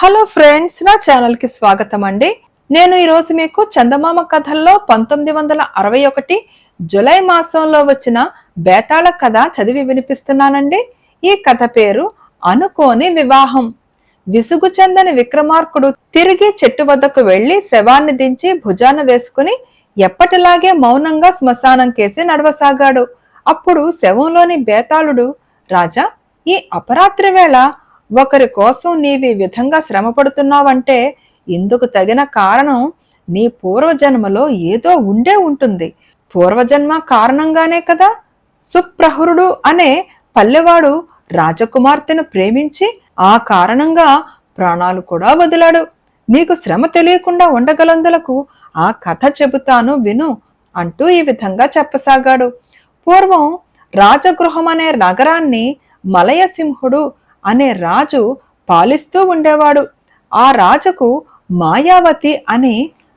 Hello friends, నా channel కి స్వాగతం అండి. నేను ఈ రోజు మీకు చందమామ కథల్లో 1961 జూలై మాసంలో వచ్చిన బేతాళ కథ చదివి వినిపిస్తున్నానండి. ఈ కథ పేరు అనుకోని వివాహం. విసుగు చెందని విక్రమార్కుడు తిరిగి చెట్టు వద్దకు వెళ్లి శవాన్ని దించి భుజాన వేసుకుని ఎప్పటిలాగే మౌనంగా శ్మశానం కేసి నడవసాగాడు. అప్పుడు శవంలోని బేతాళుడు, రాజా, ఈ అపరాత్రి వేళ ఒకరి కోసం నీవి విధంగా శ్రమపడుతున్నావంటే ఇందుకు తగిన కారణం నీ పూర్వజన్మలో ఏదో ఉండే ఉంటుంది. పూర్వజన్మ కారణంగానే కదా సుప్రహురుడు అనే పల్లెవాడు రాజకుమార్తెను ప్రేమించి ఆ కారణంగా ప్రాణాలు కూడా వదిలాడు. నీకు శ్రమ తెలియకుండా ఉండగలందులకు ఆ కథ చెబుతాను విను అంటూ ఈ విధంగా చెప్పసాగాడు. పూర్వం రాజగృహం అనే నగరాన్ని మలయసింహుడు అనే రాజు పాలిస్తూ ఉండేవాడు. ఆ రాజుకు మాయావతి అని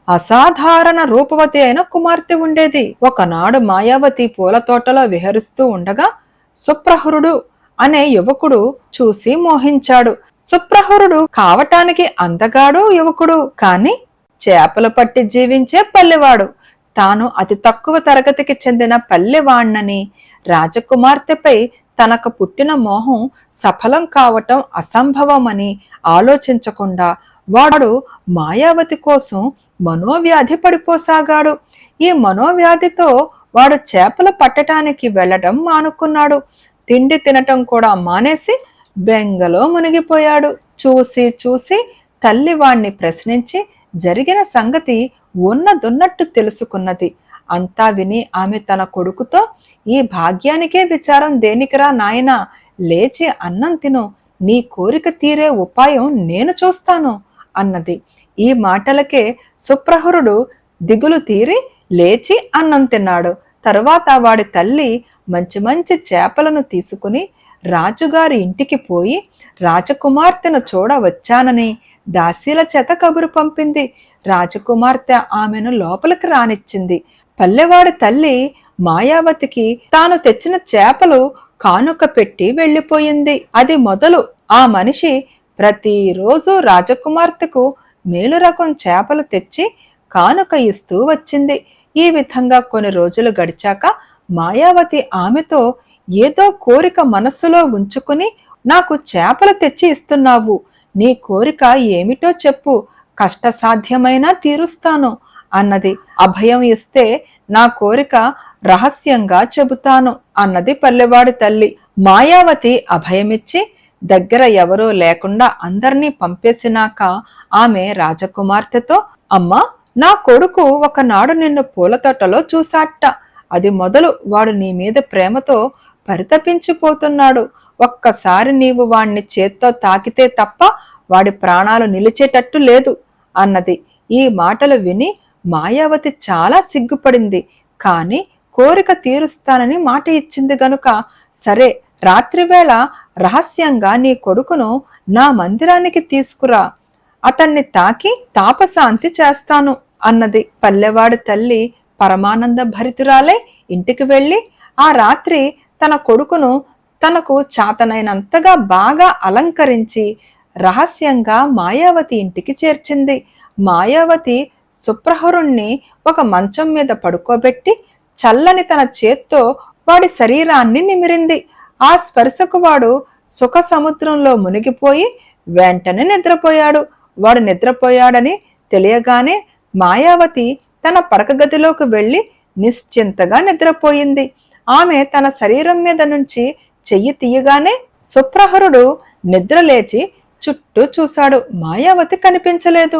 అసాధారణ రూపవతి అయిన కుమార్తె ఉండేది. ఒకనాడు మాయావతి పూల తోటలో విహరిస్తూ ఉండగా సుప్రహురుడు అనే యువకుడు చూసి మోహించాడు. సుప్రహురుడు కావటానికి అందగాడు యువకుడు, కాని చేపలు పట్టి జీవించే పల్లెవాడు. తాను అతి తక్కువ తరగతికి చెందిన పల్లెవాణ్ణని, రాజకుమార్తెపై తనకు పుట్టిన మోహం సఫలం కావటం అసంభవమని ఆలోచించకుండా వాడు మాయావతి కోసం మనోవ్యాధి పడిపోసాగాడు. ఈ మనోవ్యాధితో వాడు చేపలు పట్టటానికి వెళ్లడం మానుకున్నాడు. తిండి తినటం కూడా మానేసి బెంగలో మునిగిపోయాడు. చూసి చూసి తల్లి వాణ్ణి ప్రశ్నించి జరిగిన సంగతి ఉన్నదున్నట్టు తెలుసుకున్నది. అంతా విని ఆమె తన కొడుకుతో, ఈ భాగ్యానికే విచారం దేనికిరా నాయనా, లేచి అన్నం తిను, నీ కోరిక తీరే ఉపాయం నేను చూస్తాను అన్నది. ఈ మాటలకే సుప్రహురుడు దిగులు తీరి లేచి అన్నం తిన్నాడు. తరువాత వాడి తల్లి మంచి మంచి చేపలను తీసుకుని రాజుగారి ఇంటికి పోయి రాజకుమార్తెను చూడవచ్చానని దాసీల చేత కబురు పంపింది. రాజకుమార్తె ఆమెను లోపలికి రానిచ్చింది. పల్లెవాడి తల్లి మాయావతికి తాను తెచ్చిన చేపలు కానుక పెట్టి వెళ్లిపోయింది. అది మొదలు ఆ మనిషి ప్రతిరోజు రాజకుమార్తెకు మేలు రకం చేపలు తెచ్చి కానుక ఇస్తూ వచ్చింది. ఈ విధంగా కొన్ని రోజులు గడిచాక మాయావతి ఆమెతో, ఏదో కోరిక మనస్సులో ఉంచుకుని నాకు చేపలు తెచ్చి ఇస్తున్నావు, నీ కోరిక ఏమిటో చెప్పు, కష్టసాధ్యమైనా తీరుస్తాను అన్నది. అభయం ఇస్తే నా కోరిక రహస్యంగా చెబుతాను అన్నది పల్లెవాడి తల్లి. మాయావతి అభయమిచ్చి దగ్గర ఎవరూ లేకుండా అందర్నీ పంపేసినాక ఆమె రాజకుమార్తెతో, అమ్మా, నా కొడుకు ఒకనాడు నిన్ను పూలతోటలో చూసాట. అది మొదలు వాడు నీ మీద ప్రేమతో పరితపించిపోతున్నాడు. ఒక్కసారి నీవు వాణ్ణి చేత్తో తాకితే తప్ప వాడి ప్రాణాలు నిలిచేటట్టు లేదు అన్నది. ఈ మాటలు విని మాయావతి చాలా సిగ్గుపడింది. కాని కోరిక తీరుస్తానని మాట ఇచ్చింది గనుక, సరే, రాత్రివేళ రహస్యంగా నీ కొడుకును నా మందిరానికి తీసుకురా, అతన్ని తాకి తాపశాంతి చేస్తాను అన్నది. పల్లెవాడి తల్లి పరమానంద భరితురాలై ఇంటికి వెళ్లి ఆ రాత్రి తన కొడుకును తనకు చాతనైనంతగా బాగా అలంకరించి రహస్యంగా మాయావతి ఇంటికి చేర్చింది. మాయావతి సుప్రహరుణ్ణి ఒక మంచం మీద పడుకోబెట్టి చల్లని తన చేత్తో వాడి శరీరాన్ని నిమిరింది. ఆ స్పర్శకు వాడు సుఖ సముద్రంలో మునిగిపోయి వెంటనే నిద్రపోయాడు. వాడు నిద్రపోయాడని తెలియగానే మాయావతి తన పడకగదిలోకి వెళ్లి నిశ్చింతగా నిద్రపోయింది. ఆమె తన శరీరం మీద నుంచి చెయ్యి తీయగానే సుప్రహరుడు నిద్రలేచి చుట్టూ చూశాడు. మాయావతి కనిపించలేదు.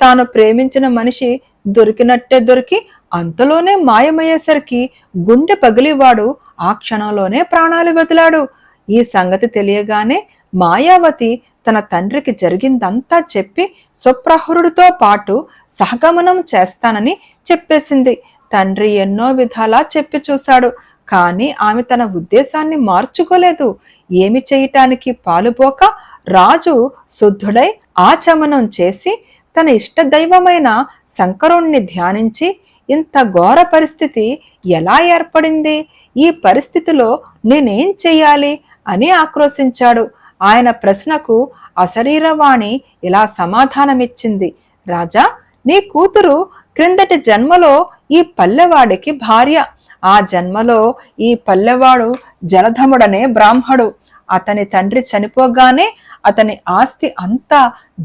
తాను ప్రేమించిన మనిషి దొరికినట్టే దొరికి అంతలోనే మాయమయ్యేసరికి గుండె పగిలివాడు ఆ క్షణంలోనే ప్రాణాలు వదిలాడు. ఈ సంగతి తెలియగానే మాయావతి తన తండ్రికి జరిగిందంతా చెప్పి సుప్రహరుడితో పాటు సహగమనం చేస్తానని చెప్పేసింది. తండ్రి ఎన్నో విధాలా చెప్పి చూశాడు, కాని ఆమె తన ఉద్దేశాన్ని మార్చుకోలేదు. ఏమి చేయటానికి పాలుపోక రాజు శుద్ధుడై ఆచమనం చేసి తన ఇష్ట దైవమైన శంకరుణ్ణి ధ్యానించి, ఇంత ఘోర పరిస్థితి ఎలా ఏర్పడింది, ఈ పరిస్థితిలో నేనేం చెయ్యాలి అని ఆక్రోశించాడు. ఆయన ప్రశ్నకు అశరీరవాణి ఇలా సమాధానమిచ్చింది, రాజా, నీ కూతురు క్రిందటి జన్మలో ఈ పల్లెవాడికి భార్య. ఆ జన్మలో ఈ పల్లెవాడు జలధముడనే బ్రాహ్మడు. అతని తండ్రి చనిపోగానే అతని ఆస్తి అంతా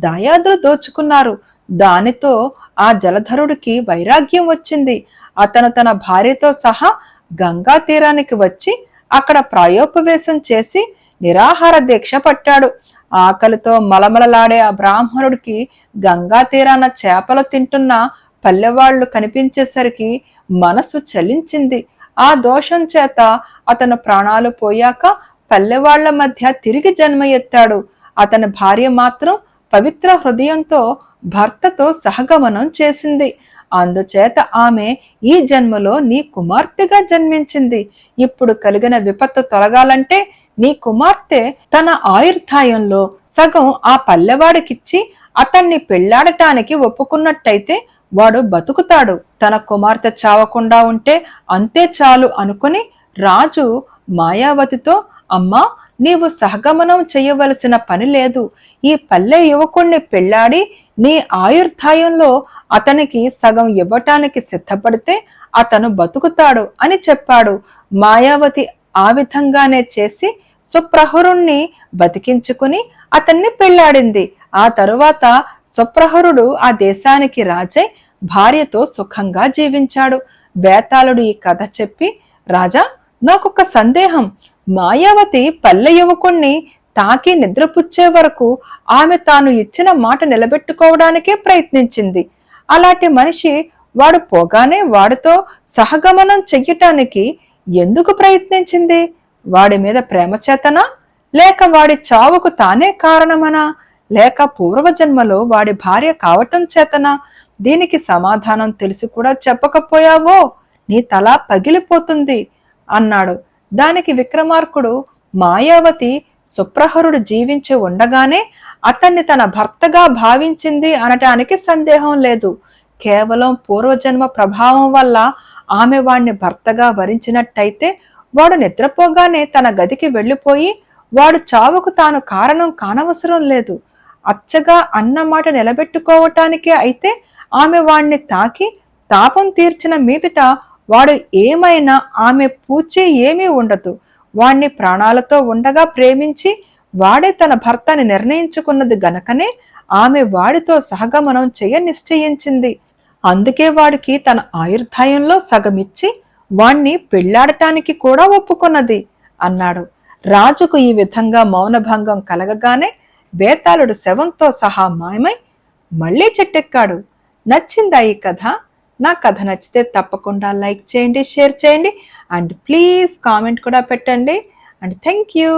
దాయాదులు దోచుకున్నారు. దానితో ఆ జలధరుడికి వైరాగ్యం వచ్చింది. అతను తన భార్యతో సహా గంగా తీరానికి వచ్చి అక్కడ ప్రాయోపవేశం చేసి నిరాహార దీక్ష పట్టాడు. ఆకలితో మలమలలాడే ఆ బ్రాహ్మణుడికి గంగా తీరాన చేపలు తింటున్న పల్లెవాళ్లు కనిపించేసరికి మనసు చలించింది. ఆ దోషం చేత అతను ప్రాణాలు పోయాక పల్లెవాళ్ల మధ్య తిరిగి జన్మ ఎత్తాడు. అతని భార్య మాత్రం పవిత్ర హృదయంతో భర్తతో సహగమనం చేసింది. అందుచేత ఆమె ఈ జన్మలో నీ కుమార్తెగా జన్మించింది. ఇప్పుడు కలిగిన విపత్తు తొలగాలంటే నీ కుమార్తె తన ఆయుర్దాయంలో సగం ఆ పల్లెవాడికిచ్చి అతన్ని పెళ్లాడటానికి ఒప్పుకున్నట్టయితే వాడు బతుకుతాడు. తన కుమార్తె చావకుండా ఉంటే అంతే చాలు అనుకుని రాజు మాయావతితో, అమ్మా, నీవు సహగమనం చెయ్యవలసిన పని లేదు. ఈ పల్లె యువకుణ్ణి పెళ్లాడి నీ ఆయుర్దాయంలో అతనికి సగం ఇవ్వటానికి సిద్ధపడితే అతను బతుకుతాడు అని చెప్పాడు. మాయావతి ఆ విధంగానే చేసి సుప్రహరుణ్ణి బతికించుకుని అతన్ని పెళ్లాడింది. ఆ తరువాత సుప్రహరుడు ఆ దేశానికి రాజై భార్యతో సుఖంగా జీవించాడు. బేతాళుడు ఈ కథ చెప్పి, రాజా, నాకొక సందేహం. మాయావతి పల్లె యువకుణ్ణి తాకి నిద్రపుచ్చే వరకు ఆమె తాను ఇచ్చిన మాట నిలబెట్టుకోవడానికే ప్రయత్నించింది. అలాంటి మనిషి వాడు పోగానే వాడితో సహగమనం చెయ్యటానికి ఎందుకు ప్రయత్నించింది? వాడి మీద ప్రేమ చేతనా, లేక వాడి చావుకు తానే కారణమనా, లేక పూర్వజన్మలో వాడి భార్య కావటం చేతనా? దీనికి సమాధానం తెలిసి కూడా చెప్పకపోయావో నీ తల పగిలిపోతుంది అన్నాడు. దానికి విక్రమార్కుడు, మాయావతి సుప్రహరుడు జీవించి ఉండగానే అతన్ని తన భర్తగా భావించింది అనటానికి సందేహం లేదు. కేవలం పూర్వజన్మ ప్రభావం వల్ల ఆమె వాణ్ణి భర్తగా వరించినట్టయితే వాడు నిద్రపోగానే తన గదికి వెళ్ళిపోయి వాడు చావుకు తాను కారణం కానవసరం లేదు. అచ్చగా అన్నమాట నిలబెట్టుకోవటానికే అయితే ఆమె వాణ్ణి తాకి తాపం తీర్చిన మీదట వాడు ఏమైనా ఆమె పూచే ఏమీ ఉండదు. వాణ్ణి ప్రాణాలతో ఉండగా ప్రేమించి వాడే తన భర్తని నిర్ణయించుకున్నది గనకనే ఆమె వాడితో సహగమనం చెయ్య నిశ్చయించింది. అందుకే వాడికి తన ఆయుర్దాయంలో సగమిచ్చి వాణ్ణి పెళ్లాడటానికి కూడా ఒప్పుకున్నది అన్నాడు. రాజుకు ఈ విధంగా మౌనభంగం కలగగానే బేతాళుడు శవంతో సహా మాయమై మళ్లీ చెట్టెక్కాడు. నచ్చిందా ఈ కథ? నా కథ నచ్చితే తప్పకుండా లైక్ చేయండి, షేర్ చేయండి, అండ్ ప్లీజ్ కామెంట్ కూడా పెట్టండి. And thank you.